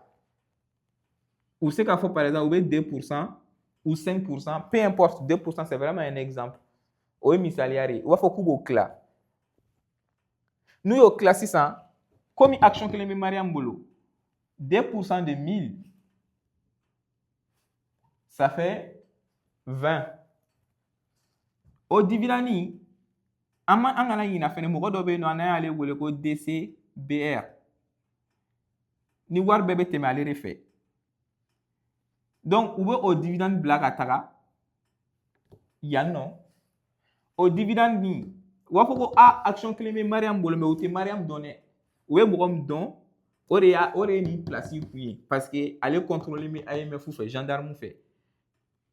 Speaker 1: U bɛ se k'a fɔ par exemple u bɛ 2% ou 5%, peu importe, 2% c'est vraiment un exemple. O ye misaliya de ye. U b'a fɔ k'u b'o tila. N'u y'o tila sisan, komi action kelen bɛ Mariam bolo, 2% de 1000, ça fait 20. O dividende an kana ɲina fɛnɛ mɔgɔ dɔ bɛ yen nɔ an y'ale wele ko DCBR. Ni wari bɛɛ bɛ tɛmɛ ale de fɛ. Donc u bɛ o dividende bila ka taga yan nɔ. O dividende nin u b'a fɔ ko action kelen bɛ Mariam bolo mais u tɛ Mariam dɔn dɛ. U ye mɔgɔ min dɔn o de ye nin place kun ye parce que ale contrôler bɛ AMF fɛ gendarme fɛ.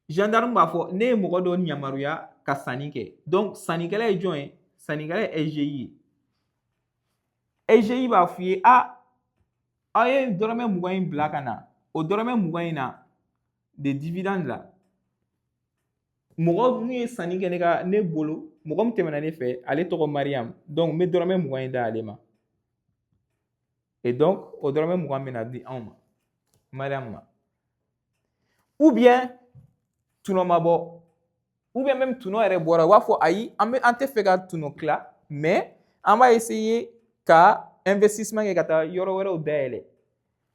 Speaker 1: Gendarme b'a fɔ ne ye mɔgɔ dɔ yamaruya ka sanni kɛ. Donc sannikɛla ye jɔn ye? Sannikɛla ye EGI ye. EGI b'a f'i ye aw ye dɔrɔmɛ 20 in bila ka na. O dɔrɔmɛ 20 in na de dividende la. Mɔgɔ min ye sanni kɛ ne bolo, mɔgɔ min tɛmɛna ne fɛ, ale tɔgɔ Mariam. Donc n bɛ dɔrɔmɛ 20 in da ale ma. Et donc o dɔrɔmɛ 20 bɛna di anw ma, Mariam ma. Ou bien tɔnɔ ma bɔ. Ou bien même tɔnɔ yɛrɛ bɔra, u b'a fɔ ayi an tɛ fɛ ka tɔnɔ tila, mais an b'a essayer ka investissement kɛ ka taa yɔrɔ wɛrɛw dayɛlɛ.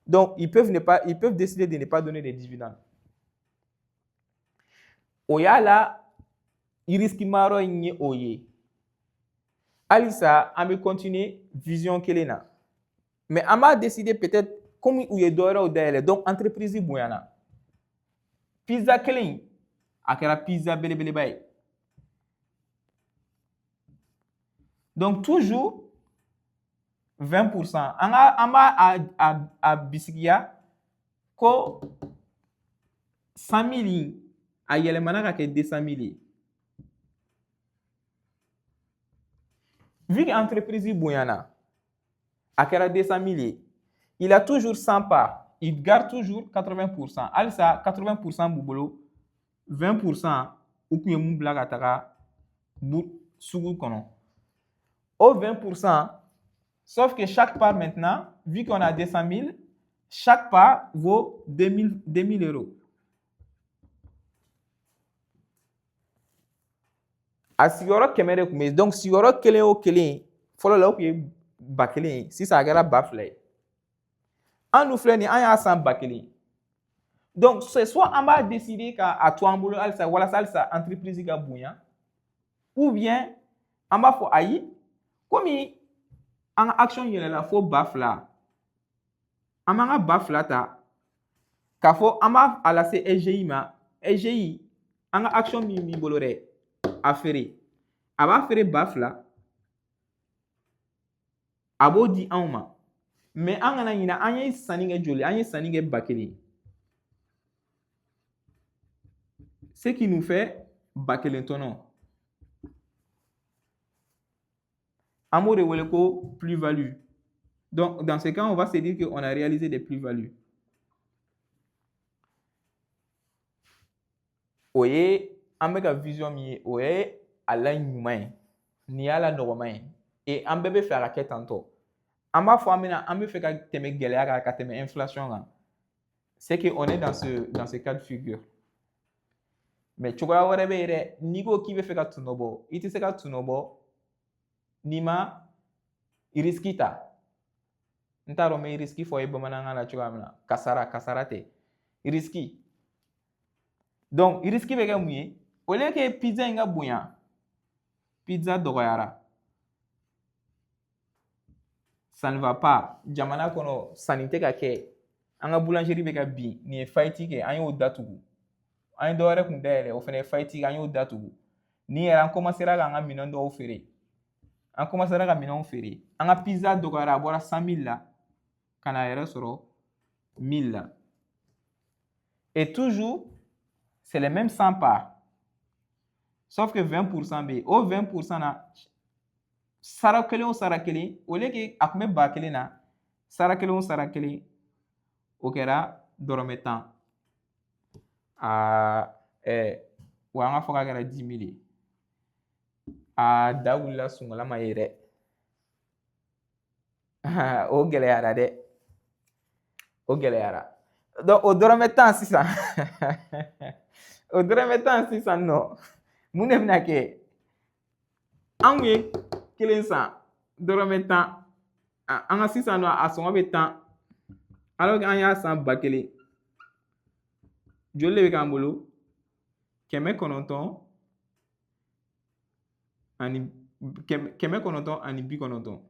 Speaker 1: Donc ils peuvent décider de ne pas donner des dividendes. O y'a la risque maro in ye o ye. Halisa an bɛ continuer vision kelen na. Mais an b'a décider peut-être comme u ye dɔ wɛrɛw dayɛlɛ, donc entreprise bonyana. Pizza kelen a kɛra pizza belebeleba ye. Donc toujours 20%. An b'a a bisigiya ko 100 000 a yɛlɛmana ka kɛ 200 000 ye. Vu que entreprise bonyana, a kɛra 200 000 ye, il a toujours 100 parts. Il garde toujours 80%. Alisa 80% b'u bolo, 20% u kun ye mun bila ka taga sugu kɔnɔ. Au 20%, sauf que chaque part maintenant, vu qu'on a 200 000, chaque part vaut 2 000 euros. A sigiyɔrɔ 100 de kun bɛ yen. Donc sigiyɔrɔ kelen o kelen fɔlɔ la o kun ye 1000 ye, sisan a kɛra 2000 ye. An dun filɛ nin ye, an y'a san 1000. Donc c'est soit an b'a décider k'a to an bolo halisa walasa halisa entreprise ka bonya, ou bien an b'a fɔ ayi, komi an ka action yɛlɛla fo 2000, an b'an ka 2000 ta k'a fɔ an b'a a lase SGI ma. SGI an ka action min b'i bolo dɛ, a feere, a b'a feere 2000, a b'o di anw ma. Mais an kana ɲina an ye sanni kɛ joli? An ye sanni kɛ 1000. Ce qui nous fait 1000 tɔnɔ. An b'o de wele ko plus-value. Donc dans ce cas, on va se dire qu'on a réalisé des plus-values. O ye an bɛ ka vision min ye, o ye a la ɲuman ye. Nin y'a la nɔgɔman ye. Et an bɛɛ bɛ fɛ a ka kɛ tantɔ. An b'a fɔ an bɛ fɛ ka tɛmɛ gɛlɛya kan ka tɛmɛ inflation kan. C'est que on est dans ce cas de figure. Mais cogoya wɛrɛ bɛ yen dɛ, n'i ko k'i bɛ fɛ ka tɔnɔ bɔ, i tɛ se ka tɔnɔ bɔ n'i ma risque ta. N t'a dɔn n bɛ risque fɔ ye bamanankan na cogoya min na. Kasara tɛ. Risque. Donc risque bɛ kɛ mun ye? Au lieu que pizza in ka bonya, pizza dɔgɔyara. Ça ne va pas. Jamana kɔnɔ sanni tɛ ka kɛ. An ka boulangerie bɛ ka bin. Nin ye faillite kɛ. An y'o datugu. An ye dɔ wɛrɛ kun dayɛlɛ. O fana ye faillite kɛ. An y'o datugu. Ni yɛrɛ an commencera k'an ka minɛn dɔw feere. An commencera ka minɛnw feere. An ka pizza dɔgɔyara. A bɔra 100 000 la ka n'a yɛrɛ sɔrɔ 1000 la. Et toujours, c'est les mêmes 100 parts. Sauf que 20% bɛ yen. O 20% na, sara kelen o sara kelen, au lieu que a kun bɛ 1000 na, sara kelen o sara kelen, o kɛra dɔrɔmɛ 10. Wa an ka fɔ k'a kɛra 10 000 ye. Da wulila sunɔgɔla ma ye dɛ. O gɛlɛyara dɛ. O gɛlɛyara. Donc o dɔrɔmɛ 10 sisan. O dɔrɔmɛ 10 sisan nɔ, mun de bɛna kɛ? An kun ye kelen san dɔrɔmɛ 10. An ka sisan nɔ a sɔngɔ bɛ 10. Alors que an y'a san 1000. Joli de bɛ k'an bolo? 990 ani 990.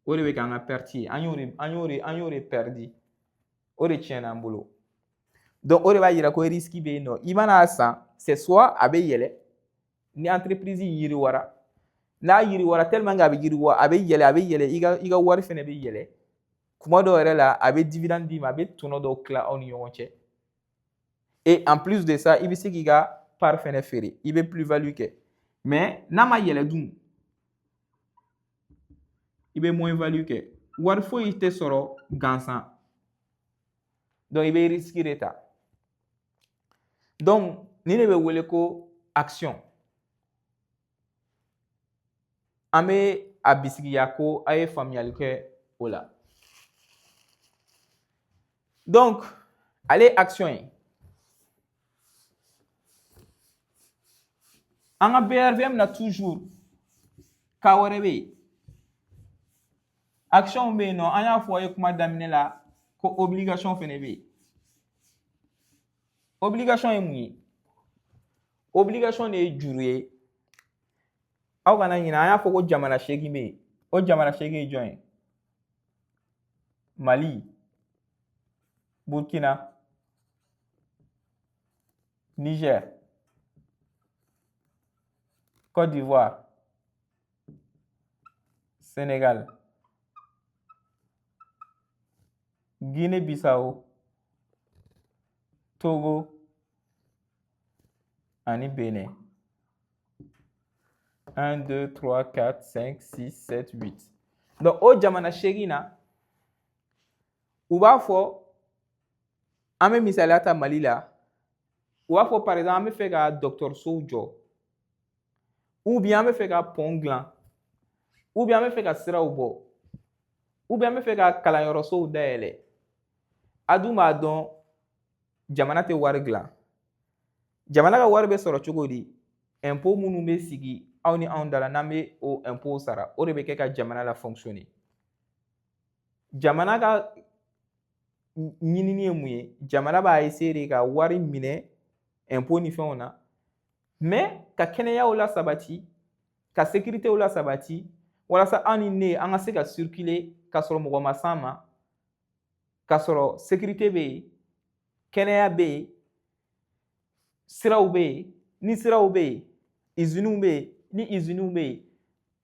Speaker 1: O de bɛ k'an ka perte ye. An y'o de perdu. O de tiɲɛna an bolo. Donc o de b'a yira ko risque bɛ yen nɔ. I mana san, c'est soit a bɛ yɛlɛ ni entreprise yiriwara. N'a yiriwara tellement que a bɛ yiriwa, a bɛ yɛlɛ, i ka wari fɛnɛ bɛ yɛlɛ. Kuma dɔw yɛrɛ la, a bɛ dividende d'i ma, a bɛ tɔnɔ dɔw tila aw ni ɲɔgɔn cɛ. Et en plus de ça, i bɛ se k'i ka part fɛnɛ feere, i bɛ plus-value kɛ. Mais n'a ma yɛlɛ dun, i bɛ moins-value kɛ. Wari foyi tɛ sɔrɔ gansan. Donc i bɛ risque de ta. Donc nin de bɛ wele ko action. An bɛ a bisigiya ko a ye faamuyali kɛ o la. Donc ale ye action ye. An ka BRVM na toujours cas wɛrɛ bɛ yen. Action bɛ yen nɔ, an y'a fɔ a ye kuma daminɛ la ko obligation fɛnɛ bɛ yen. Obligation ye mun ye? Obligation de ye juru ye. Aw kana ɲinɛ, an y'a fɔ ko jamana 8 bɛ yen. O jamana 8 ye jɔn ye? Mali, Burkina, Niger, Côte d'Ivoire, Sénégal, Guinée-Bissau, Togo ani Bénin. 1, 2, 3, 4, 5, 6, 7, 8. Donc, o jamana seegin na u b'a fɔ an bɛ misaliya ta Mali la u b'a fɔ par exemple an bɛ fɛ ka dɔgɔtɔrɔsow jɔ ou bien an bɛ fɛ ka pont dilan ou bien an bɛ fɛ ka siraw bɔ ou bien an bɛ fɛ ka kalanyɔrɔsow dayɛlɛ a dun b'a dɔn jamana tɛ wari dilan jamana ka wari bɛ sɔrɔ cogo di impôt minnu bɛ sigi aw ni anw da la n'an bɛ o impôt sara o de bɛ kɛ ka jamana la fonctionner jamana ka ɲinini ye mun ye jamana b'a essayer de ka wari minɛ impôt ni fɛnw na mais ka kɛnɛyaw la sabati ka sécuritéw la sabati walasa an ni ne an ka se ka circuler ka sɔrɔ mɔgɔ ma s'an ma ka sɔrɔ sécurité bɛ yen kɛnɛya bɛ yen siraw bɛ yen ni siraw bɛ yen usines bɛ yen ni usines bɛ yen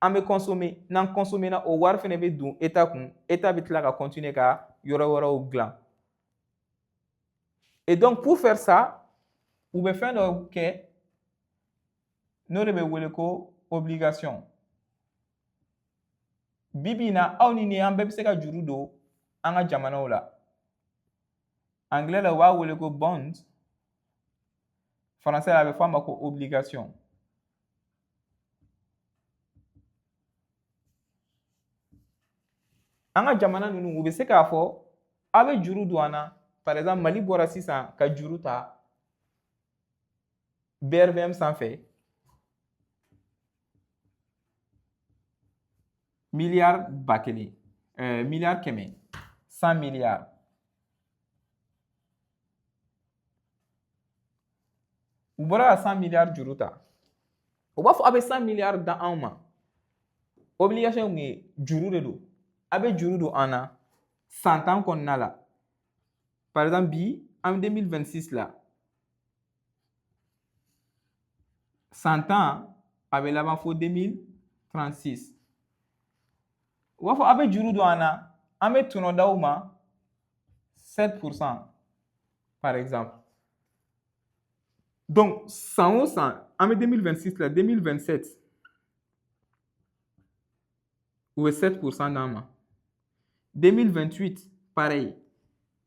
Speaker 1: an bɛ consommer n'an consommer na o wari fɛnɛ bɛ don état kun état bɛ tila ka continuer ka yɔrɔ wɛrɛw dilan et donc pour faire ça u bɛ fɛn dɔ kɛ n'o de bɛ wele ko obligation bi bi in na aw ni ne an bɛɛ bɛ se ka juru don an ka jamanaw la anglais la u b'a wele ko bond français la a bɛ fɔ a ma ko obligation an ka jamana ninnu u bɛ se k'a fɔ aw bɛ juru don an na par exemple Mali bɔra sisan ka juru ta BRVM sanfɛ miliyari 1000 miliyari 100 100 miliyari u bɔra ka 100 miliyari juru ta u b'a fɔ a bɛ 100 miliyari da anw ma obligation mun ye juru de don a bɛ juru don an na san 10 kɔnɔna la par exemple bi an bɛ 2026 la san 10 a bɛ laban fo 2036 u b'a fɔ a bɛ juru don an na an bɛ tɔnɔ d'aw ma 7% par exemple donc san o san an bɛ 2026 la 2027 u bɛ 7% d'an ma 2028 pareil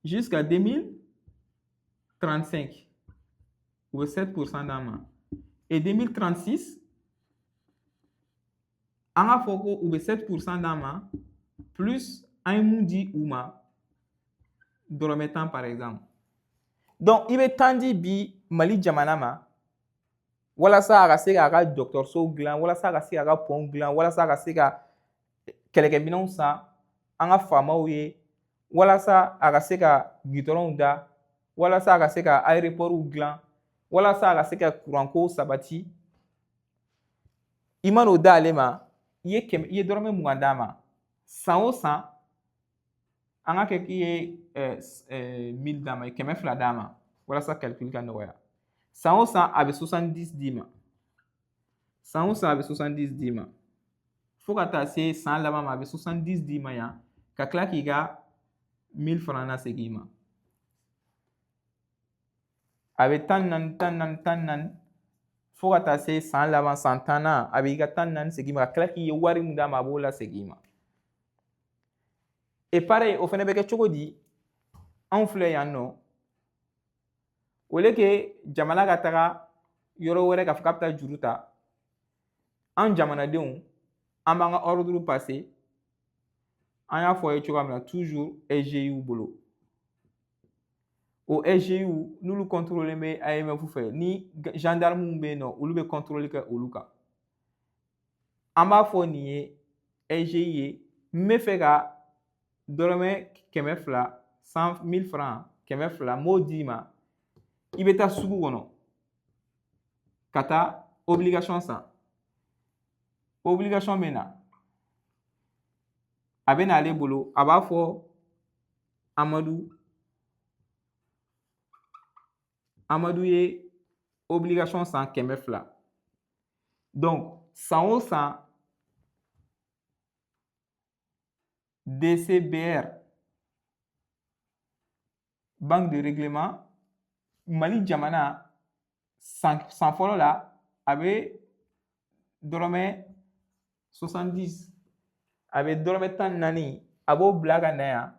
Speaker 1: jusqu'à 2035 u bɛ 7% d'an ma et 2036 an k'a fɔ ko u bɛ 7% d'an ma plus an ye mun di u ma dɔrɔmɛ 10 par exemple donc i bɛ 10 di bi Mali jamana ma walasa a ka se k'a ka dɔgɔtɔrɔsow dilan walasa a ka se k'a ka pont dilan walasa a ka se ka kɛlɛkɛminɛnw san an ka faamaw ye walasa a ka se ka gudɔrɔnw da walasa a ka se ka aéroportw dilan walasa a ka se ka kuranko sabati i man'o d'ale ma i ye dɔrɔmɛ 20 d'a ma san o san an ka kɛ k'i ye 1000 d'a ma 200 d'a ma walasa calcul ka nɔgɔya san o san a bɛ 70 d'i ma san o san a bɛ 70 d'i ma fo ka taa se san laban ma a bɛ 70 d'i ma yan ka tila k'i ka 1000 francs lasegin i ma a bɛ 14 fo ka taa se san laban san 10nan a bɛ i ka 14 segin i ma ka tila k'i ye wari min d'a ma a b'o lasegin i ma et pareil o fana bɛ kɛ cogo di anw filɛ yan nɔ au lieu que jamana ka taga yɔrɔ wɛrɛ k'a fɔ k'a bɛ taa juru ta an jamanadenw an b'an ka ordre passer an y'a fɔ a ye cogoya min na toujours SGI bolo o SGI n'olu contrôler bɛ AMF fɛ ni gendarme bɛ yen nɔ olu bɛ contrôler kɛ olu kan an b'a fɔ nin ye SGI ye n bɛ fɛ ka dɔrɔmɛ 200 1000 francs 200 m'o d'i ma i bɛ taa sugu kɔnɔ ka taa obligation san obligation bɛ na a bɛ n'ale bolo a b'a fɔ Amadu ye obligation san 200 donc san o san DCBR banque de règlement Mali jamana san fɔlɔ la a bɛ dɔrɔmɛ 70 a bɛ dɔrɔmɛ 14 a b'o bila ka na yan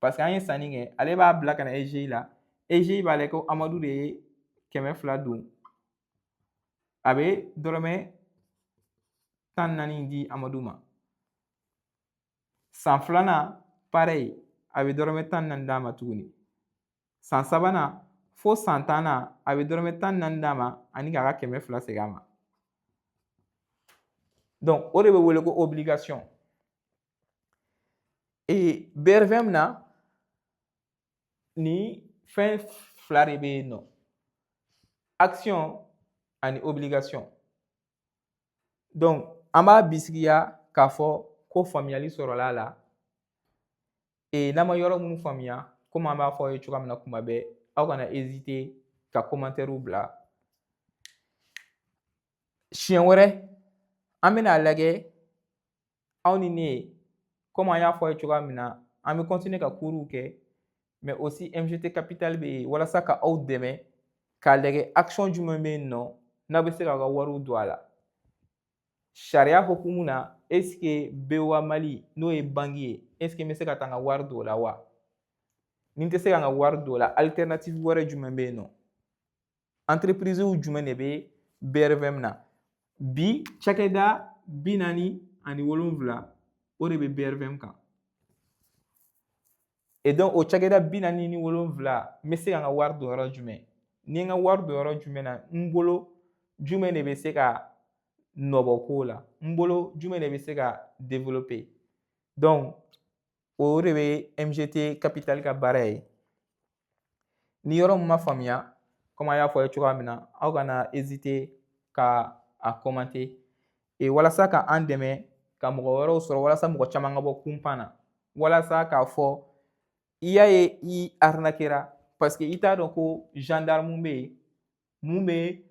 Speaker 1: parce que an ye sanni kɛ ale b'a bila ka na EGI la EGI b'a lajɛ ko Amadu de ye 200 don a bɛ dɔrɔmɛ 14 di Amadu ma san filanan pareil a bɛ dɔrɔmɛ 14 d'a ma tuguni san sabanan fo san tannan a bɛ dɔrɔmɛ 14 d'a ma ani k'a ka 200 segin a ma donc o de bɛ wele ko obligation BRVM na ni fɛn fila de bɛ yen nɔ action ani obligation donc an b'a bisigiya k'a fɔ ko faamuyali sɔrɔla a la n'an ma yɔrɔ minnu faamuya komi an b'a fɔ aw ye cogoya min na kuma bɛɛ aw kana hésiter ka commentaire bila siɲɛ wɛrɛ an bɛna lajɛ aw ni ne komi an y'a fɔ aw ye cogoya min na an bɛ continuer ka cours kɛ mais aussi MGT Capital bɛ yen walasa ka aw dɛmɛ k'a lajɛ action jumɛn bɛ yen nɔ n'a bɛ se k'aw ka wariw don a la sariya hukumu na est-ce que BOA Mali n'o ye banque ye est-ce que n bɛ se ka taa n ka wari don o la wa ni n tɛ se ka n ka wari don o la alternative wɛrɛ jumɛn bɛ yen nɔ entreprise jumɛn de bɛ BRVM na bi cakɛda 47 o de bɛ BRVM kan et donc o cakɛda 47 n bɛ se ka n ka wari don yɔrɔ jumɛn ni n ka wari don yɔrɔ jumɛn na n bolo jumɛn de bɛ se ka nɔbɔ ko la n bolo jumɛn de bɛ se ka développer donc o de bɛ MGT Capital ka baara ye ni yɔrɔ min ma faamuya comme an y'a fɔ aw ye cogoya min na aw kana hésiter ka a commenter walasa ka an dɛmɛ ka mɔgɔ wɛrɛw sɔrɔ walasa mɔgɔ caman ka bɔ kunpan na walasa k'a fɔ i y'a ye i arnaquera parce que i t'a dɔn ko gendarme bɛ yen mun bɛ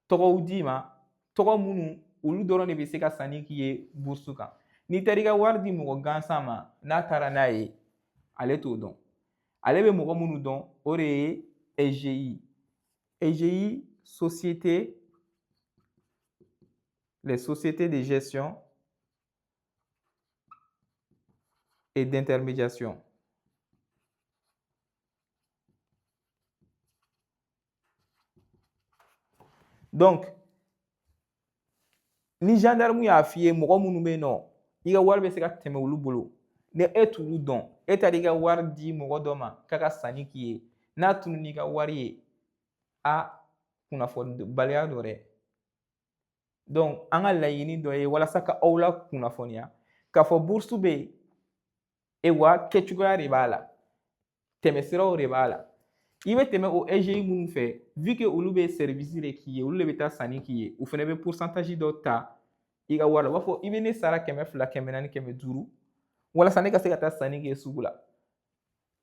Speaker 1: tɔgɔw d'i ma tɔgɔ minnu olu dɔrɔn de bɛ se ka sanni k'i ye bourse kan n'i taara i ka wari di mɔgɔ gansan ma n'a taara n'a ye ale t'o dɔn ale bɛ mɔgɔ minnu dɔn o de ye EGI les sociétés de gestion et d'intermédiation. Donc ni gendarme y'a f'i ye mɔgɔ minnu bɛ yen nɔ i ka wari bɛ se ka tɛmɛ olu bolo ni e t'olu dɔn e taara i ka wari di mɔgɔ dɔ ma k'a ka sanni k'i ye n'a tunun'i ka wari ye kunnafonibaliya dɔ dɛ donc an ka laɲini dɔ ye walasa ka aw la kunnafoniya k'a fɔ bourse bɛ yen wa kɛcogoya de b'a la tɛmɛsiraw de b'a la i bɛ tɛmɛ o EGI minnu fɛ vu que olu bɛ service de k'i ye olu de bɛ taa sanni k'i ye u fana bɛ pourcentage dɔ ta i ka wari la u b'a fɔ i bɛ ne sara 200 400 500 walasa ne ka se ka taa sanni kɛ sugu la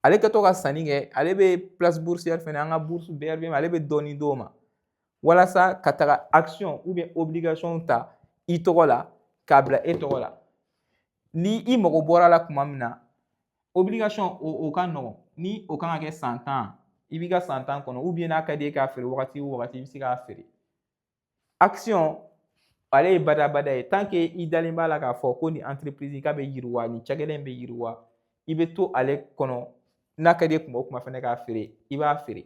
Speaker 1: ale kɛtɔ ka sanni kɛ ale bɛ place boursière fana an ka bourse BRVM ale bɛ dɔɔnin d'o ma walasa ka taga action ou bien obligation ta i tɔgɔ la k'a bila e tɔgɔ la ni i mago bɔra la tuma min na obligation o ka nɔgɔn ni o kan ka kɛ san 10 i b'i ka san 10 kɔnɔ ou bien n'a ka di ye k'a feere wagati o wagati i bɛ se k'a feere action ale ye badabada ye tant que i dalen b'a la k'a fɔ ko nin entreprise k'a bɛ yiriwa nin cakɛda in bɛ yiriwa i bɛ to ale kɔnɔ n'a ka di ye kuma o kuma fana k'a feere i b'a feere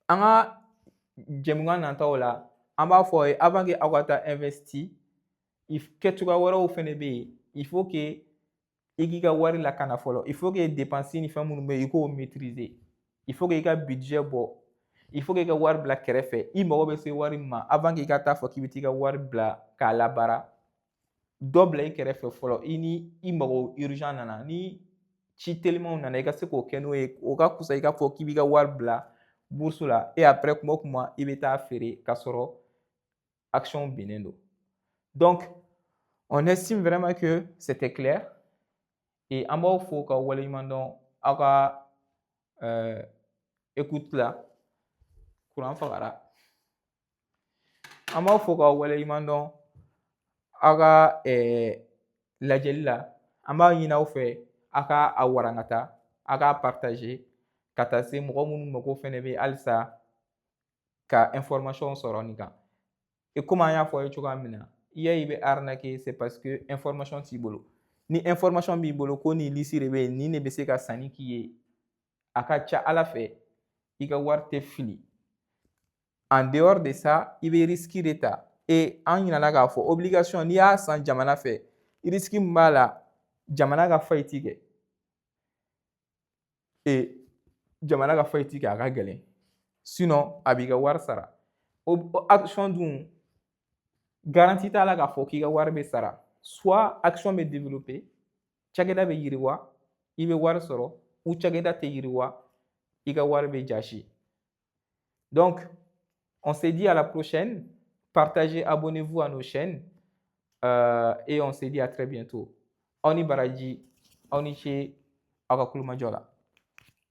Speaker 1: an ka jɛmukan nataw la an b'a fɔ aw ye avant que aw ka taa investi kɛcogoya wɛrɛw fana bɛ yen il faut que i k'i ka wari lakana fɔlɔ il faut que dépense ni fɛn minnu bɛ yen i k'o maîtriser il faut que i ka budget bɔ il faut que i ka wari bila kɛrɛfɛ i mago bɛ se wari min ma avant que i ka taa fɔ k'i bɛ t'i ka wari bila k'a labaara dɔ bila i kɛrɛfɛ fɔlɔ i ni i mago urgent nana ni ci telimanw nana i ka se k'o kɛ n'o ye o ka fusa i ka fɔ k'i b'i ka wari bila bourse la et après kuma o kuma i bɛ taa feere k'a sɔrɔ action binnen don donc on estime vraiment que c'était clair et an b'aw fo k'aw waleɲuman dɔn aw ka écoute la kuran fagara an b'aw fo k'aw waleɲuman dɔn aw ka lajɛli la an b'a ɲini aw fɛ a ka a warankata a k'a partager ka taa se mɔgɔ minnu mago fɛnɛ bɛ halisa ka information sɔrɔ nin kan et comme an y'a fɔ a ye cogoya min na i y'a ye i bɛ arnaquer c'est parce que information t'i bolo ni information b'i bolo ko nin liste de bɛ yen nin de bɛ se ka sanni k'i ye a ka ca ala fɛ i ka wari tɛ fili en dehors de ça i bɛ risque de ta et an ɲinɛna k'a fɔ obligation n'i y'a san jamana fɛ risque min b'a la jamana ka faillite kɛ et jamana ka faillite kɛ a ka gɛlɛn sinon a b'i ka wari sara o action dun garantie t'a la k'a fɔ k'i ka wari bɛ sara soit action bɛ développer cakɛda bɛ yiriwa i bɛ wari sɔrɔ ou cakɛda tɛ yiriwa i ka wari bɛ jasi donc on se dit à la prochaine partagez abonnez-vous à nos chaînes et on se dit à très bientôt aw ni baraji aw ni ce aw ka kulumajɔ la